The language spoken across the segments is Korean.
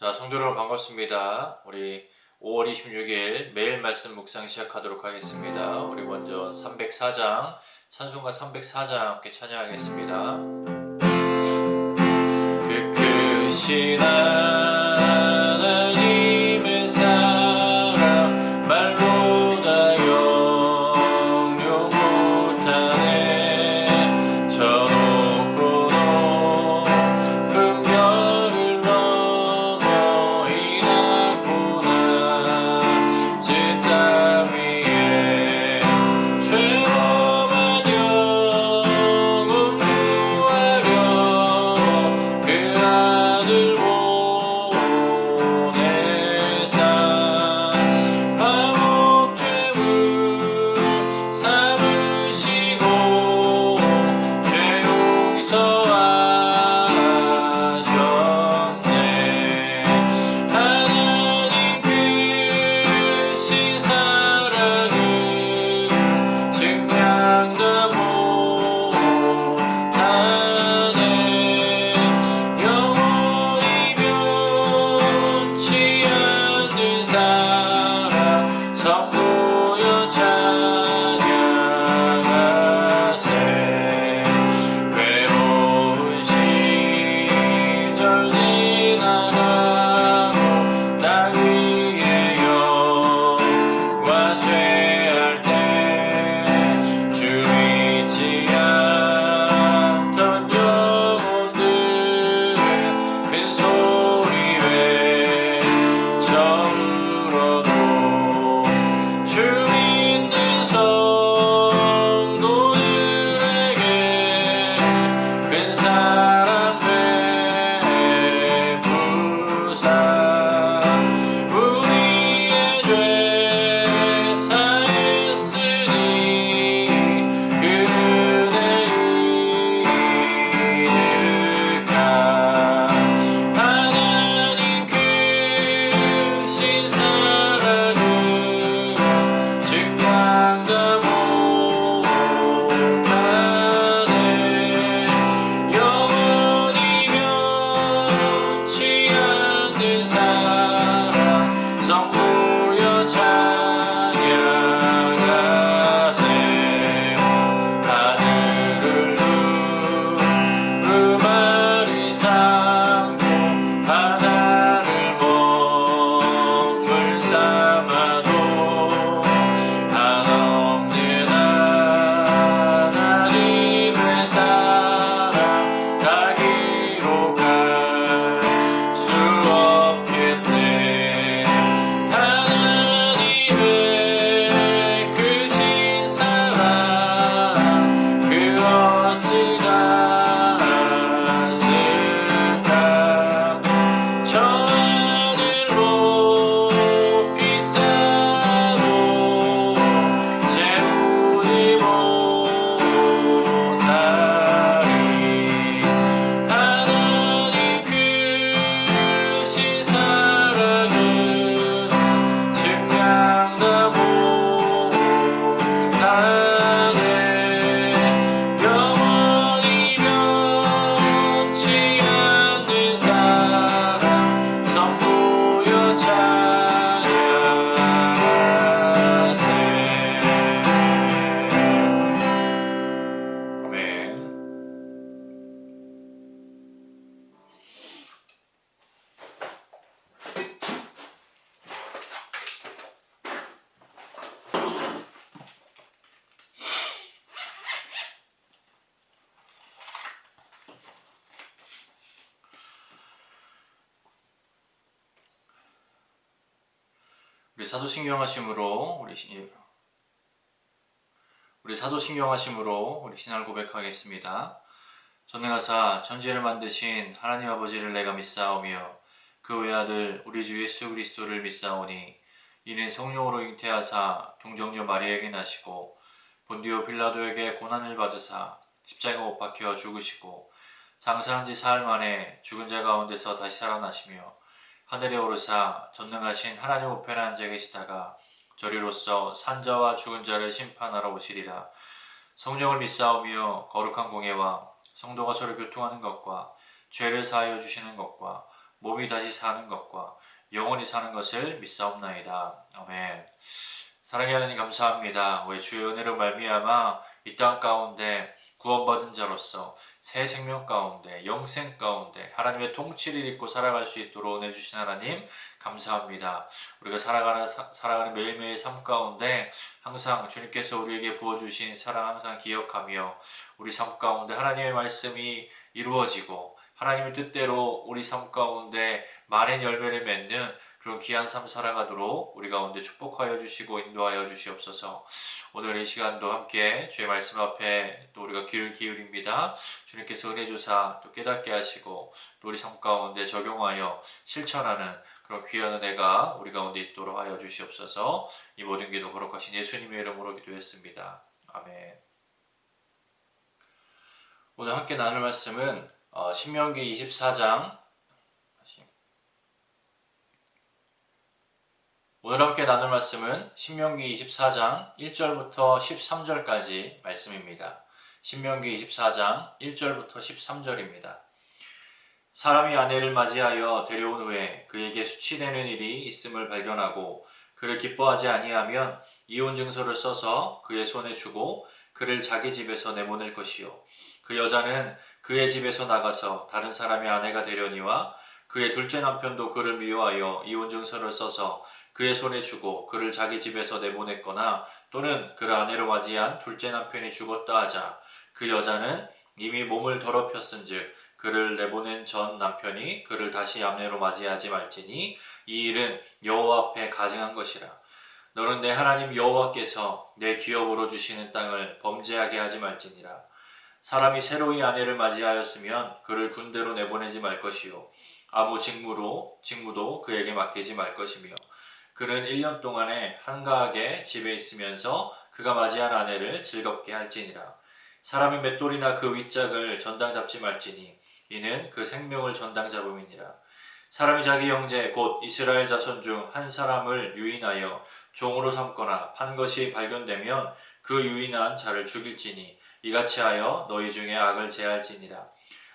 자, 성도 여러분 반갑습니다. 우리 5월 26일 매일 말씀 묵상 시작하도록 하겠습니다. 우리 먼저 304장, 찬송가 304장 함께 찬양하겠습니다. 그 크신 하나님의 사랑 말로 다 영영 못하네. 저 높고 높은 별을 넘어 이 낮고 낮은 땅 위에 죄범한 영혼 구하려 그 아들 보내사 감옥 죄물 삼으시고 죄 용서하셨네. 하나님 크신 사랑은 증량 다 못하네. 영원히 변치 않는 사랑 성도여 찬양하세. 외로운 시절 지나가고 땅 위에 영화 쇠할 때 주 잊지 않던 영혼들은 큰 소리 외쳐울어도 주 믿는 성도들에게 큰 사랑 베푸사 우리의 죄 사했으니 그 은혜 잊을까. 하나님 크신 사랑은 증량 다 못하네. 영원히 변치 않는 사랑 성도여 찬양하세. 하늘을 두루마리 삼고 바다를 먹물 삼아도 한없는 하나님의 사랑 가기로 갈 수 없겠네. 하나님의 크신 사랑 그 어찌 닿았을까. 저 하늘로 비싸도 채우지 못하리. 하나님 크신 사랑은 증량 다 못하네. 영원히 변치 않는 사랑 성도여 찬양하세. 아멘. 우리 사도신경하심으로 우리 신앙을 고백하겠습니다. 전능하사 천지를 만드신 하나님 아버지를 내가 믿사오며 그 외아들 우리 주 예수 그리스도를 믿사오니 이는 성령으로 잉태하사 동정녀 마리아에게 나시고 본디오 빌라도에게 고난을 받으사 십자가 못 박혀 죽으시고 장사한 지 사흘 만에 죽은 자 가운데서 다시 살아나시며 하늘에 오르사 전능하신 하나님 우편에 앉아 계시다가 저리로서 산자와 죽은 자를 심판하러 오시리라. 성령을 믿사오며 거룩한 공예와 성도가 서로 교통하는 것과 죄를 사하여 주시는 것과 몸이 다시 사는 것과 영원히 사는 것을 믿사옵나이다. 아멘. 사랑의 하나님 감사합니다. 우리 주의 은혜로 말미암아 이 땅 가운데 구원받은 자로서 새 생명 가운데 영생 가운데 하나님의 통치를 입고 살아갈 수 있도록 은혜 주신 하나님 감사합니다. 우리가 살아가는 매일매일 삶 가운데 항상 주님께서 우리에게 부어주신 사랑 항상 기억하며 우리 삶 가운데 하나님의 말씀이 이루어지고 하나님의 뜻대로 우리 삶 가운데 많은 열매를 맺는 그런 귀한 삶 살아가도록 우리 가운데 축복하여 주시고 인도하여 주시옵소서. 오늘 이 시간도 함께 주의 말씀 앞에 또 우리가 귀를 기울입니다. 주님께서 은혜 주사 또 깨닫게 하시고 또 우리 삶 가운데 적용하여 실천하는 그런 귀한 은혜가 우리 가운데 있도록 하여 주시옵소서. 이 모든 기도 거룩하신 예수님의 이름으로 기도했습니다. 아멘. 오늘 함께 나눌 말씀은 신명기 24장 오늘 함께 나눌 말씀은 신명기 24장 1절부터 13절까지 말씀입니다. 신명기 24장 1절부터 13절입니다. 사람이 아내를 맞이하여 데려온 후에 그에게 수치되는 일이 있음을 발견하고 그를 기뻐하지 아니하면 이혼 증서를 써서 그의 손에 주고 그를 자기 집에서 내보낼 것이요. 그 여자는 그의 집에서 나가서 다른 사람의 아내가 되려니와 그의 둘째 남편도 그를 미워하여 이혼 증서를 써서 그의 손에 주고 그를 자기 집에서 내보냈거나 또는 그를 아내로 맞이한 둘째 남편이 죽었다 하자 그 여자는 이미 몸을 더럽혔은즉 그를 내보낸 전 남편이 그를 다시 아내로 맞이하지 말지니 이 일은 여호와 앞에 가증한 것이라. 너는 내 하나님 여호와께서 내 기업으로 주시는 땅을 범죄하게 하지 말지니라. 사람이 새로이 아내를 맞이하였으면 그를 군대로 내보내지 말 것이요 아무 직무도 그에게 맡기지 말 것이며 그는 1년 동안에 한가하게 집에 있으면서 그가 맞이한 아내를 즐겁게 할지니라. 사람이 맷돌이나 그 윗짝을 전당 잡지 말지니 이는 그 생명을 전당 잡음이니라. 사람이 자기 형제 곧 이스라엘 자손 중 한 사람을 유인하여 종으로 삼거나 판 것이 발견되면 그 유인한 자를 죽일지니 이같이 하여 너희 중에 악을 제할지니라.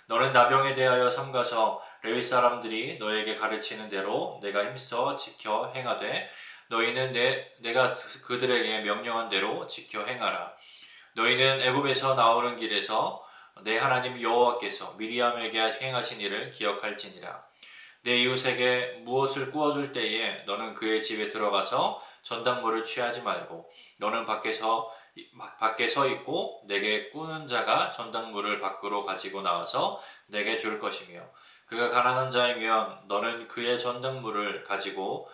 너는 나병에 대하여 삼가서 레위 사람들이 너에게 가르치는 대로 내가 힘써 지켜 행하되 너희는 내가 그들에게 명령한 대로 지켜 행하라. 너희는 애굽에서 나오는 길에서 내 하나님 여호와께서 미리암에게 행하신 일을 기억할지니라. 내 이웃에게 무엇을 구워줄 때에 너는 그의 집에 들어가서 전당물을 취하지 말고 너는 밖에 서 있고 내게 꾸는 자가 전당물을 밖으로 가지고 나와서 내게 줄 것이며 그가 가난한 자이면 너는 그의 전당물을 가지고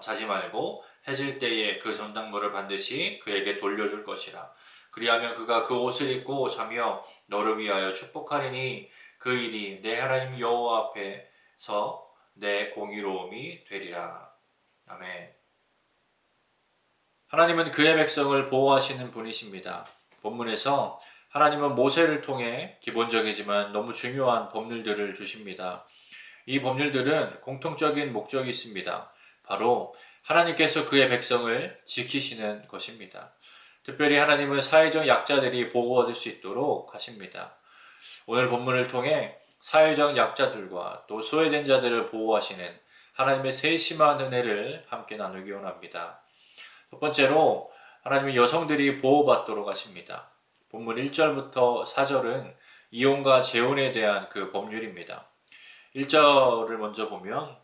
자지 말고 해질 때에 그 전당물을 반드시 그에게 돌려줄 것이라. 그리하면 그가 그 옷을 입고 자며 너를 위하여 축복하리니 그 일이 내 하나님 여호와 앞에서 내 공의로움이 되리라. 아멘. 하나님은 그의 백성을 보호하시는 분이십니다. 본문에서 하나님은 모세를 통해 기본적이지만 너무 중요한 법률들을 주십니다. 이 법률들은 공통적인 목적이 있습니다. 바로 하나님께서 그의 백성을 지키시는 것입니다. 특별히 하나님은 사회적 약자들이 보호받을 수 있도록 하십니다. 오늘 본문을 통해 사회적 약자들과 또 소외된 자들을 보호하시는 하나님의 세심한 은혜를 함께 나누기 원합니다. 첫 번째로 하나님은 여성들이 보호받도록 하십니다. 본문 1절부터 4절은 이혼과 재혼에 대한 그 법률입니다. 1절을 먼저 보면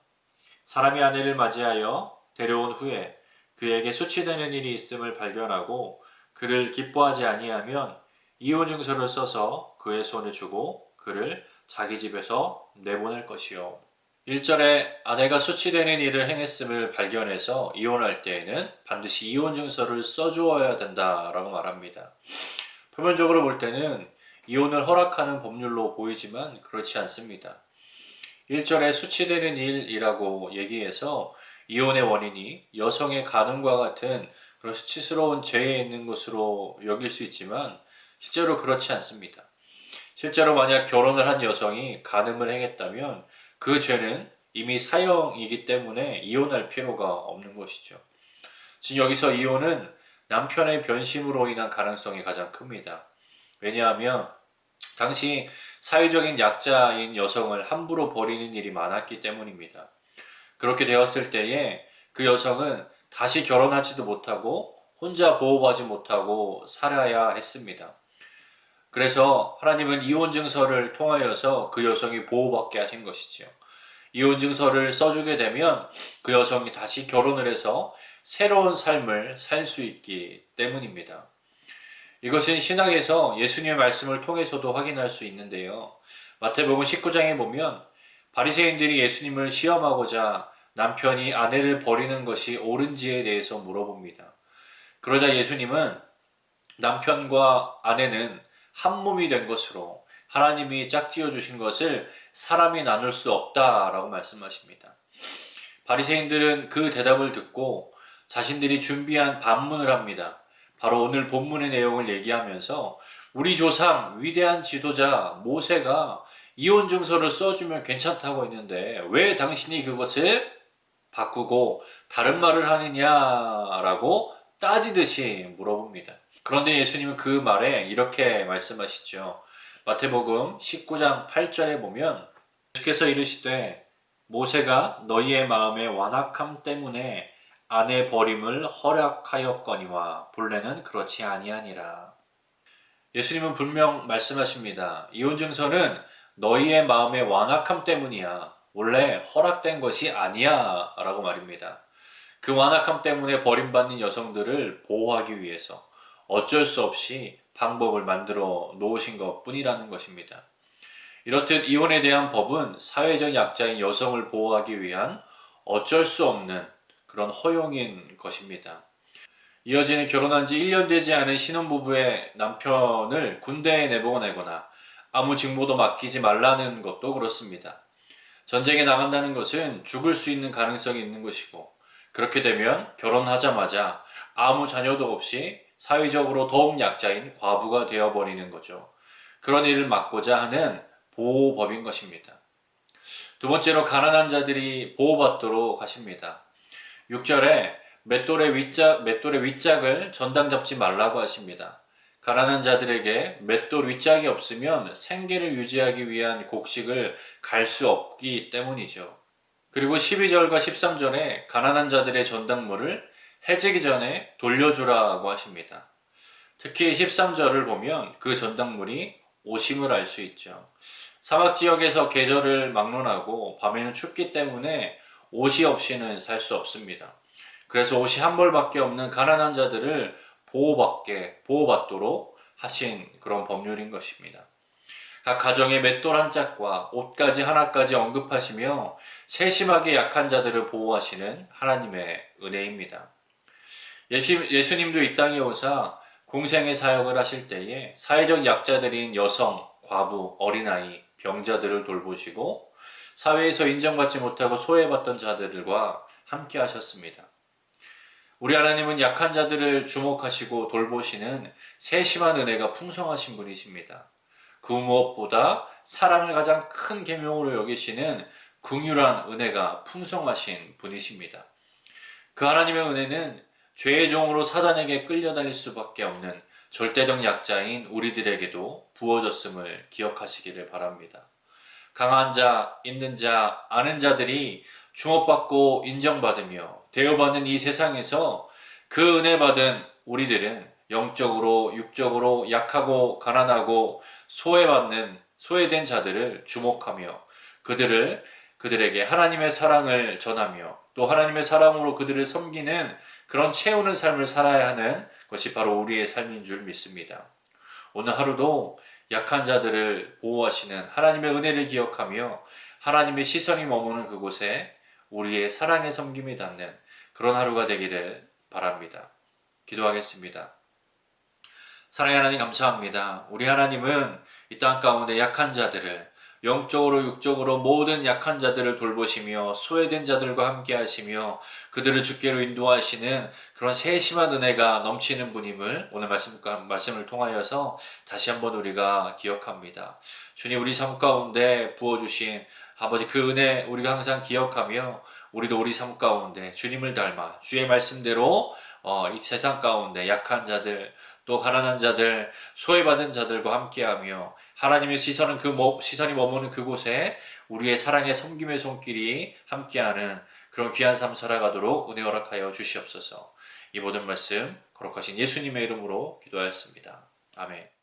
사람이 아내를 맞이하여 데려온 후에 그에게 수치되는 일이 있음을 발견하고 그를 기뻐하지 아니하면 이혼 증서를 써서 그의 손에 주고 그를 자기 집에서 내보낼 것이요. 1절에 아내가 수치되는 일을 행했음을 발견해서 이혼할 때에는 반드시 이혼 증서를 써주어야 된다라고 말합니다. 표면적으로 볼 때는 이혼을 허락하는 법률로 보이지만 그렇지 않습니다. 1절에 수치되는 일이라고 얘기해서 이혼의 원인이 여성의 간음과 같은 그런 수치스러운 죄에 있는 것으로 여길 수 있지만 실제로 그렇지 않습니다. 실제로 만약 결혼을 한 여성이 간음을 행했다면 그 죄는 이미 사형이기 때문에 이혼할 필요가 없는 것이죠. 지금 여기서 이혼은 남편의 변심으로 인한 가능성이 가장 큽니다. 왜냐하면 당시 사회적인 약자인 여성을 함부로 버리는 일이 많았기 때문입니다. 그렇게 되었을 때에 그 여성은 다시 결혼하지도 못하고 혼자 보호받지 못하고 살아야 했습니다. 그래서 하나님은 이혼 증서를 통하여서 그 여성이 보호받게 하신 것이지요. 이혼 증서를 써주게 되면 그 여성이 다시 결혼을 해서 새로운 삶을 살 수 있기 때문입니다. 이것은 신학에서 예수님의 말씀을 통해서도 확인할 수 있는데요. 마태복음 19장에 보면 바리새인들이 예수님을 시험하고자 남편이 아내를 버리는 것이 옳은지에 대해서 물어봅니다. 그러자 예수님은 남편과 아내는 한 몸이 된 것으로 하나님이 짝지어 주신 것을 사람이 나눌 수 없다라고 말씀하십니다. 바리새인들은 그 대답을 듣고 자신들이 준비한 반문을 합니다. 바로 오늘 본문의 내용을 얘기하면서 우리 조상 위대한 지도자 모세가 이혼 증서를 써주면 괜찮다고 했는데 왜 당신이 그것을 바꾸고 다른 말을 하느냐라고 따지듯이 물어봅니다. 그런데 예수님은 그 말에 이렇게 말씀하시죠. 마태복음 19장 8절에 보면 예수께서 이르시되 모세가 너희의 마음의 완악함 때문에 아내 버림을 허락하였거니와 본래는 그렇지 아니하니라. 예수님은 분명 말씀하십니다. 이혼 증서는 너희의 마음의 완악함 때문이야. 원래 허락된 것이 아니야 라고 말입니다. 그 완악함 때문에 버림받는 여성들을 보호하기 위해서 어쩔 수 없이 방법을 만들어 놓으신 것 뿐이라는 것입니다. 이렇듯 이혼에 대한 법은 사회적 약자인 여성을 보호하기 위한 어쩔 수 없는 그런 허용인 것입니다. 이어지는 결혼한 지 1년 되지 않은 신혼부부의 남편을 군대에 내보내거나 아무 직무도 맡기지 말라는 것도 그렇습니다. 전쟁에 나간다는 것은 죽을 수 있는 가능성이 있는 것이고 그렇게 되면 결혼하자마자 아무 자녀도 없이 사회적으로 더욱 약자인 과부가 되어버리는 거죠. 그런 일을 막고자 하는 보호법인 것입니다. 두 번째로 가난한 자들이 보호받도록 하십니다. 6절에 맷돌의 윗짝을 전당 잡지 말라고 하십니다. 가난한 자들에게 맷돌 윗짝이 없으면 생계를 유지하기 위한 곡식을 갈 수 없기 때문이죠. 그리고 12절과 13절에 가난한 자들의 전당물을 해지기 전에 돌려주라고 하십니다. 특히 13절을 보면 그 전당물이 오심을 알 수 있죠. 사막 지역에서 계절을 막론하고 밤에는 춥기 때문에 옷이 없이는 살 수 없습니다. 그래서 옷이 한 벌밖에 없는 가난한 자들을 보호받도록 하신 그런 법률인 것입니다. 각 가정의 맷돌 한 짝과 옷가지 하나까지 언급하시며 세심하게 약한 자들을 보호하시는 하나님의 은혜입니다. 예수님도 이 땅에 오사 공생의 사역을 하실 때에 사회적 약자들인 여성, 과부, 어린아이, 병자들을 돌보시고 사회에서 인정받지 못하고 소외받던 자들과 함께 하셨습니다. 우리 하나님은 약한 자들을 주목하시고 돌보시는 세심한 은혜가 풍성하신 분이십니다. 그 무엇보다 사랑을 가장 큰 계명으로 여기시는 긍휼한 은혜가 풍성하신 분이십니다. 그 하나님의 은혜는 죄의 종으로 사단에게 끌려다닐 수밖에 없는 절대적 약자인 우리들에게도 부어졌음을 기억하시기를 바랍니다. 강한 자, 있는 자, 아는 자들이 주목받고 인정받으며 대우받는 이 세상에서 그 은혜 받은 우리들은 영적으로, 육적으로 약하고 가난하고 소외된 자들을 주목하며 그들에게 하나님의 사랑을 전하며 또 하나님의 사랑으로 그들을 섬기는 그런 채우는 삶을 살아야 하는 것이 바로 우리의 삶인 줄 믿습니다. 오늘 하루도 약한 자들을 보호하시는 하나님의 은혜를 기억하며 하나님의 시선이 머무는 그곳에 우리의 사랑의 섬김이 닿는 그런 하루가 되기를 바랍니다. 기도하겠습니다. 사랑의 하나님 감사합니다. 우리 하나님은 이 땅 가운데 약한 자들을 영적으로 육적으로 모든 약한 자들을 돌보시며 소외된 자들과 함께 하시며 그들을 주께로 인도하시는 그런 세심한 은혜가 넘치는 분임을 오늘 말씀을 통하여서 다시 한번 우리가 기억합니다. 주님 우리 삶 가운데 부어주신 아버지 그 은혜 우리가 항상 기억하며 우리도 우리 삶 가운데 주님을 닮아 주의 말씀대로 이 세상 가운데 약한 자들 또 가난한 자들, 소외받은 자들과 함께하며 하나님의 시선이 머무는 그곳에 우리의 사랑의 섬김의 손길이 함께하는 그런 귀한 삶 살아가도록 은혜 허락하여 주시옵소서. 이 모든 말씀 거룩하신 예수님의 이름으로 기도하였습니다. 아멘.